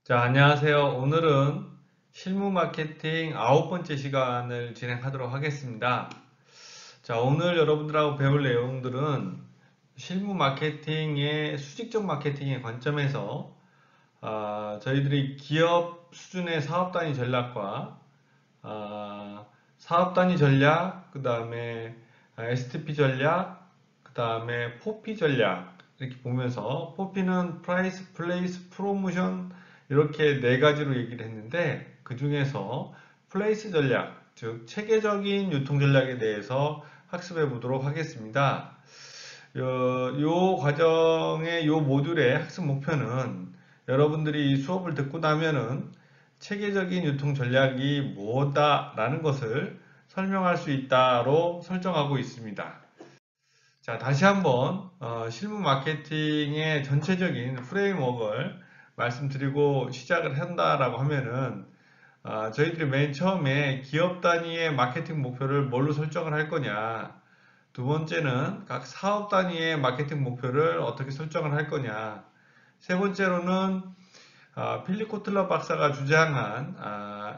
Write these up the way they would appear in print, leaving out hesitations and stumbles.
자, 안녕하세요. 오늘은 실무 마케팅 9번째 시간을 진행하도록 하겠습니다. 자, 오늘 여러분들하고 배울 내용들은 실무 마케팅의 수직적 마케팅의 관점에서 저희들이 기업 수준의 사업 단위 전략과 사업 단위 전략, 그 다음에 STP 전략, 그 다음에 포피 전략 이렇게 보면서 포피는 프라이스, 플레이스, 프로모션 이렇게 네 가지로 얘기를 했는데 그 중에서 플레이스 전략, 즉 체계적인 유통 전략에 대해서 학습해 보도록 하겠습니다. 요 과정의 요 모듈의 학습 목표는 여러분들이 이 수업을 듣고 나면은 체계적인 유통 전략이 뭐다라는 것을 설명할 수 있다로 설정하고 있습니다. 자, 다시 한번 실무 마케팅의 전체적인 프레임워크를 말씀드리고 시작을 한다라고 하면은 저희들이 맨 처음에 기업 단위의 마케팅 목표를 뭘로 설정을 할 거냐, 두 번째는 각 사업 단위의 마케팅 목표를 어떻게 설정을 할 거냐, 세 번째로는 필립 코틀러 박사가 주장한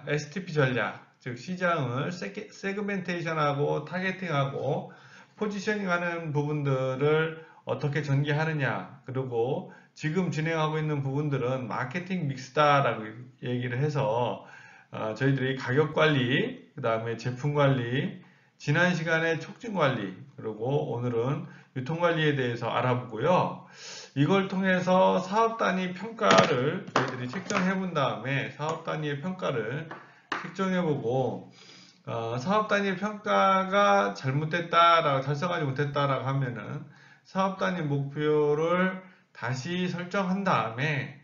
STP 전략, 즉 시장을 세그멘테이션하고 타겟팅하고 포지셔닝하는 부분들을 어떻게 전개하느냐, 그리고 지금 진행하고 있는 부분들은 마케팅 믹스다라고 얘기를 해서 저희들이 가격 관리, 그 다음에 제품 관리, 지난 시간에 촉진 관리, 그리고 오늘은 유통 관리에 대해서 알아보고요. 이걸 통해서 사업 단위 평가를 저희들이 책정해 본 다음에 사업 단위의 평가를 책정해 보고 사업 단위 평가가 잘못됐다라고 달성하지 못했다라고 하면은 사업 단위 목표를 다시 설정한 다음에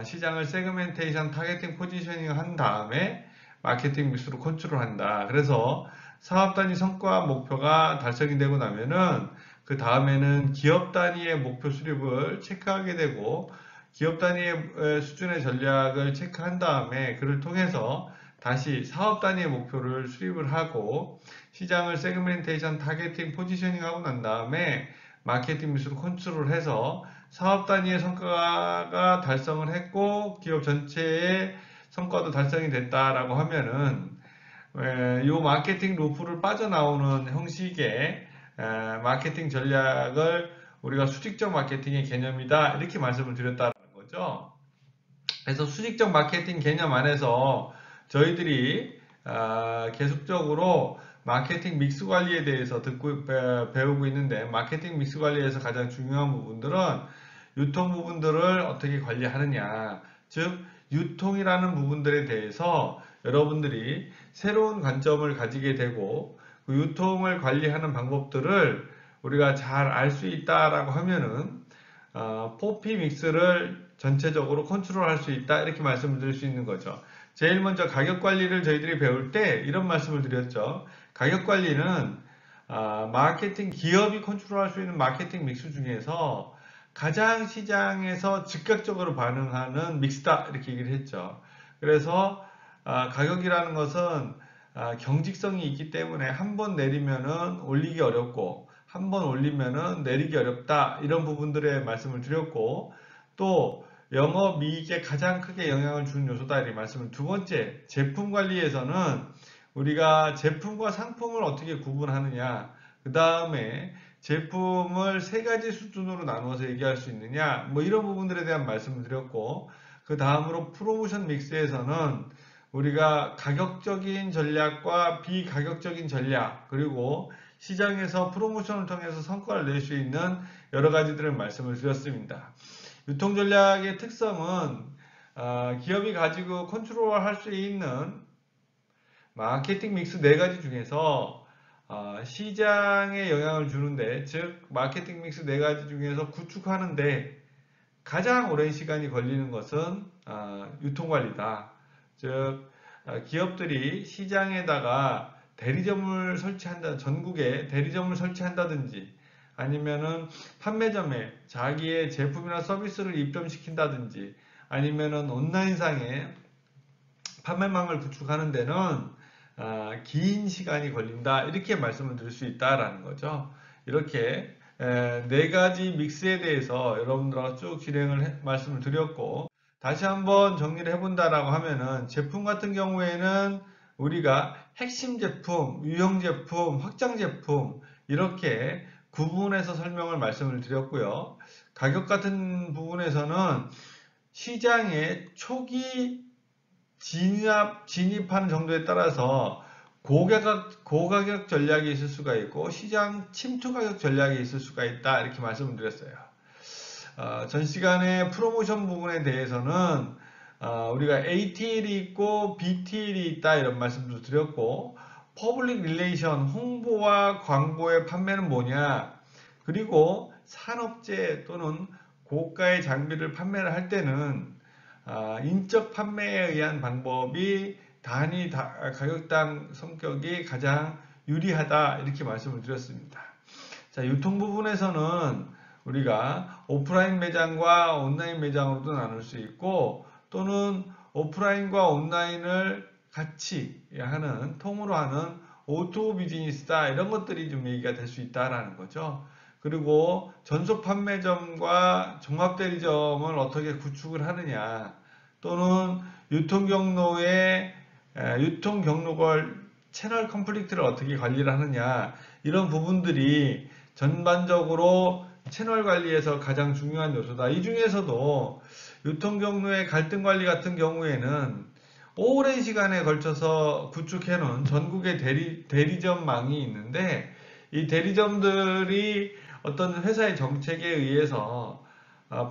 시장을 세그멘테이션 타겟팅 포지셔닝 한 다음에 마케팅 믹스로 컨트롤한다. 그래서 사업 단위 성과 목표가 달성이 되고 나면은 그 다음에는 기업 단위의 목표 수립을 체크하게 되고 기업 단위의 수준의 전략을 체크한 다음에 그를 통해서 다시 사업 단위의 목표를 수립을 하고 시장을 세그멘테이션 타겟팅 포지셔닝 하고 난 다음에 마케팅 믹스로 컨트롤해서 사업 단위의 성과가 달성을 했고 기업 전체의 성과도 달성이 됐다라고 하면은 요 마케팅 루프를 빠져나오는 형식의 마케팅 전략을 우리가 수직적 마케팅의 개념이다 이렇게 말씀을 드렸다는 거죠. 그래서 수직적 마케팅 개념 안에서 저희들이 계속적으로 마케팅 믹스 관리에 대해서 배우고 있는데 마케팅 믹스 관리에서 가장 중요한 부분들은 유통 부분들을 어떻게 관리하느냐, 즉 유통이라는 부분들에 대해서 여러분들이 새로운 관점을 가지게 되고 그 유통을 관리하는 방법들을 우리가 잘 알 수 있다라고 하면은 포피 믹스를 전체적으로 컨트롤할 수 있다 이렇게 말씀을 드릴 수 있는 거죠. 제일 먼저 가격 관리를 저희들이 배울 때 이런 말씀을 드렸죠. 가격 관리는 마케팅 기업이 컨트롤할 수 있는 마케팅 믹스 중에서 가장 시장에서 즉각적으로 반응하는 믹스다 이렇게 얘기를 했죠. 그래서 가격이라는 것은 경직성이 있기 때문에 한 번 내리면은 올리기 어렵고 한 번 올리면은 내리기 어렵다 이런 부분들에 말씀을 드렸고 또 영업이익에 가장 크게 영향을 주는 요소다 이렇게 말씀을 두 번째 제품 관리에서는 우리가 제품과 상품을 어떻게 구분하느냐 그 다음에 제품을 세 가지 수준으로 나누어서 얘기할 수 있느냐 뭐 이런 부분들에 대한 말씀을 드렸고 그 다음으로 프로모션 믹스에서는 우리가 가격적인 전략과 비가격적인 전략 그리고 시장에서 프로모션을 통해서 성과를 낼 수 있는 여러 가지들을 말씀을 드렸습니다. 유통 전략의 특성은 기업이 가지고 컨트롤할 수 있는 마케팅 믹스 네 가지 중에서 시장에 영향을 주는데 즉 마케팅 믹스 네 가지 중에서 구축하는데 가장 오랜 시간이 걸리는 것은 유통관리다. 즉 기업들이 시장에다가 대리점을 설치한다, 전국에 대리점을 설치한다든지 아니면은 판매점에 자기의 제품이나 서비스를 입점시킨다든지 아니면은 온라인상에 판매망을 구축하는 데는 긴 시간이 걸린다 이렇게 말씀을 드릴 수 있다라는 거죠. 이렇게 네 가지 믹스에 대해서 여러분들하고 쭉 말씀을 드렸고 다시 한번 정리를 해본다라고 하면은 제품 같은 경우에는 우리가 핵심 제품, 유형 제품, 확장 제품 이렇게 구분해서 설명을 말씀을 드렸고요. 가격 같은 부분에서는 시장에 초기 진입하는 정도에 따라서 고가격 전략이 있을 수가 있고 시장 침투 가격 전략이 있을 수가 있다 이렇게 말씀을 드렸어요. 전 시간에 프로모션 부분에 대해서는 우리가 ATL이 있고 BTL이 있다 이런 말씀도 드렸고 퍼블릭 릴레이션 홍보와 광고의 판매는 뭐냐 그리고 산업재 또는 고가의 장비를 판매를 할 때는 인적 판매에 의한 방법이 단위 가격당 성격이 가장 유리하다 이렇게 말씀을 드렸습니다. 자, 유통 부분에서는 우리가 오프라인 매장과 온라인 매장으로도 나눌 수 있고 또는 오프라인과 온라인을 같이 하는 통으로 하는 오토 비즈니스다 이런 것들이 좀 얘기가 될 수 있다라는 거죠. 그리고 전속 판매점과 종합 대리점을 어떻게 구축을 하느냐 또는 유통 경로의 유통 경로걸 채널 컴플리트를 어떻게 관리를 하느냐 이런 부분들이 전반적으로 채널 관리에서 가장 중요한 요소다. 이 중에서도 유통 경로의 갈등 관리 같은 경우에는 오랜 시간에 걸쳐서 구축해 놓은 전국의 대리점망이 있는데 이 대리점들이 어떤 회사의 정책에 의해서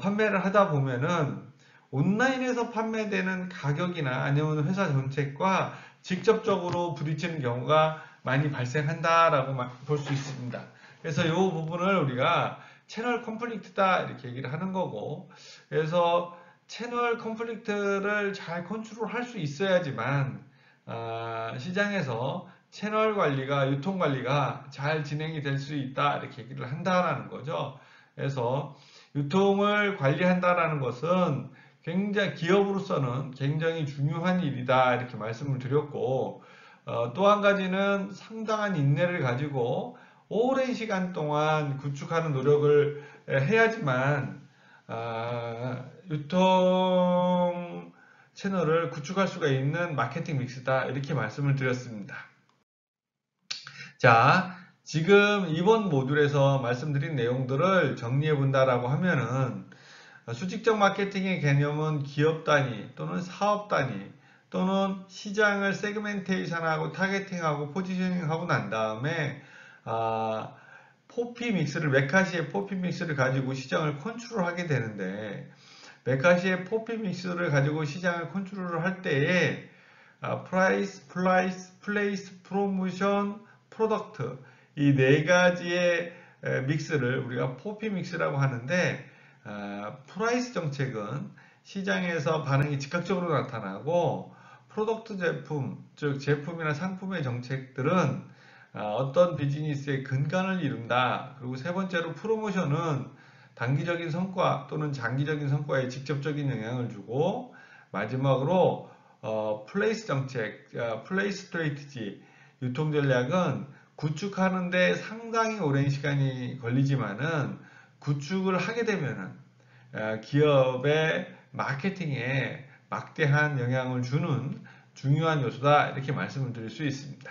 판매를 하다 보면은 온라인에서 판매되는 가격이나 아니면 회사 정책과 직접적으로 부딪히는 경우가 많이 발생한다라고 볼 수 있습니다. 그래서 이 부분을 우리가 채널 컴플릭트다 이렇게 얘기를 하는 거고 그래서 채널 컴플릭트를 잘 컨트롤할 수 있어야지만 시장에서 채널 관리가 유통 관리가 잘 진행이 될 수 있다 이렇게 얘기를 한다라는 거죠. 그래서 유통을 관리한다라는 것은 굉장히 기업으로서는 굉장히 중요한 일이다 이렇게 말씀을 드렸고 또 한 가지는 상당한 인내를 가지고 오랜 시간 동안 구축하는 노력을 해야지만 유통 채널을 구축할 수가 있는 마케팅 믹스다 이렇게 말씀을 드렸습니다. 자, 지금 이번 모듈에서 말씀드린 내용들을 정리해 본다라고 하면은 수직적 마케팅의 개념은 기업 단위 또는 사업 단위 또는 시장을 세그멘테이션하고 타겟팅하고 포지셔닝하고 난 다음에 포피 믹스를 메카시의 포피 믹스를 가지고 시장을 컨트롤하게 되는데 메카시의 포피 믹스를 가지고 시장을 컨트롤을 할 때에 프라이스, 플레이스, 프로모션, 프로덕트 이 네 가지의 믹스를 우리가 포피 믹스라고 하는데 프라이스 정책은 시장에서 반응이 즉각적으로 나타나고 프로덕트 제품, 즉 제품이나 상품의 정책들은 어떤 비즈니스의 근간을 이룬다. 그리고 세 번째로 프로모션은 단기적인 성과 또는 장기적인 성과에 직접적인 영향을 주고 마지막으로 플레이스 정책, 플레이스 스트레이티지, 유통 전략은 구축하는데 상당히 오랜 시간이 걸리지만은 구축을 하게 되면은 기업의 마케팅에 막대한 영향을 주는 중요한 요소다 이렇게 말씀을 드릴 수 있습니다.